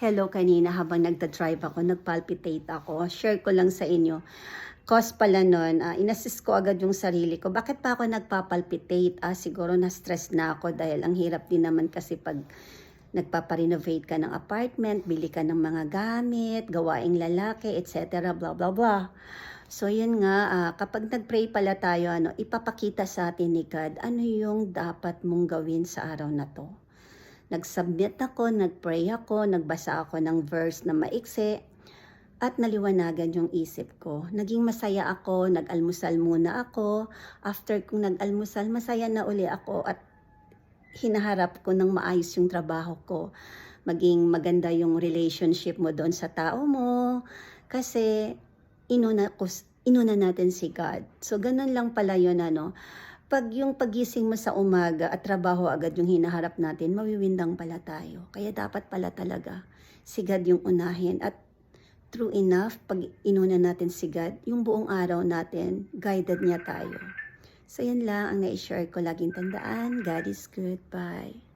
Hello, kanina habang nagda-drive ako, nagpalpitate ako. Share ko lang sa inyo. Cause pala nun, inassist ko agad yung sarili ko. Bakit pa ako nagpapalpitate? Siguro na-stress na ako dahil ang hirap din naman kasi pag nagpaparenovate ka ng apartment, bili ka ng mga gamit, gawaing lalaki, etc. blah blah blah. So yun nga, kapag nag-pray pala tayo, ipapakita sa atin ni God, ano yung dapat mong gawin sa araw na to. Nag-submit ako, nag-pray ako, nagbasa ako ng verse na maiksi at naliwanagan yung isip ko. Naging masaya ako, nag-almusal muna ako. After kong nag-almusal, masaya na uli ako at hinaharap ko ng maayos yung trabaho ko. Maging maganda yung relationship mo doon sa tao mo. Kasi inuna natin si God. So ganun lang pala yun pag yung pagising mo sa umaga at trabaho agad yung hinaharap natin, mawiwindang pala tayo. Kaya dapat pala talaga si God yung unahin. At true enough, pag inuna natin si God, yung buong araw natin, guided niya tayo. So yan lang ang na-share ko. Laging tandaan, God is good. Bye.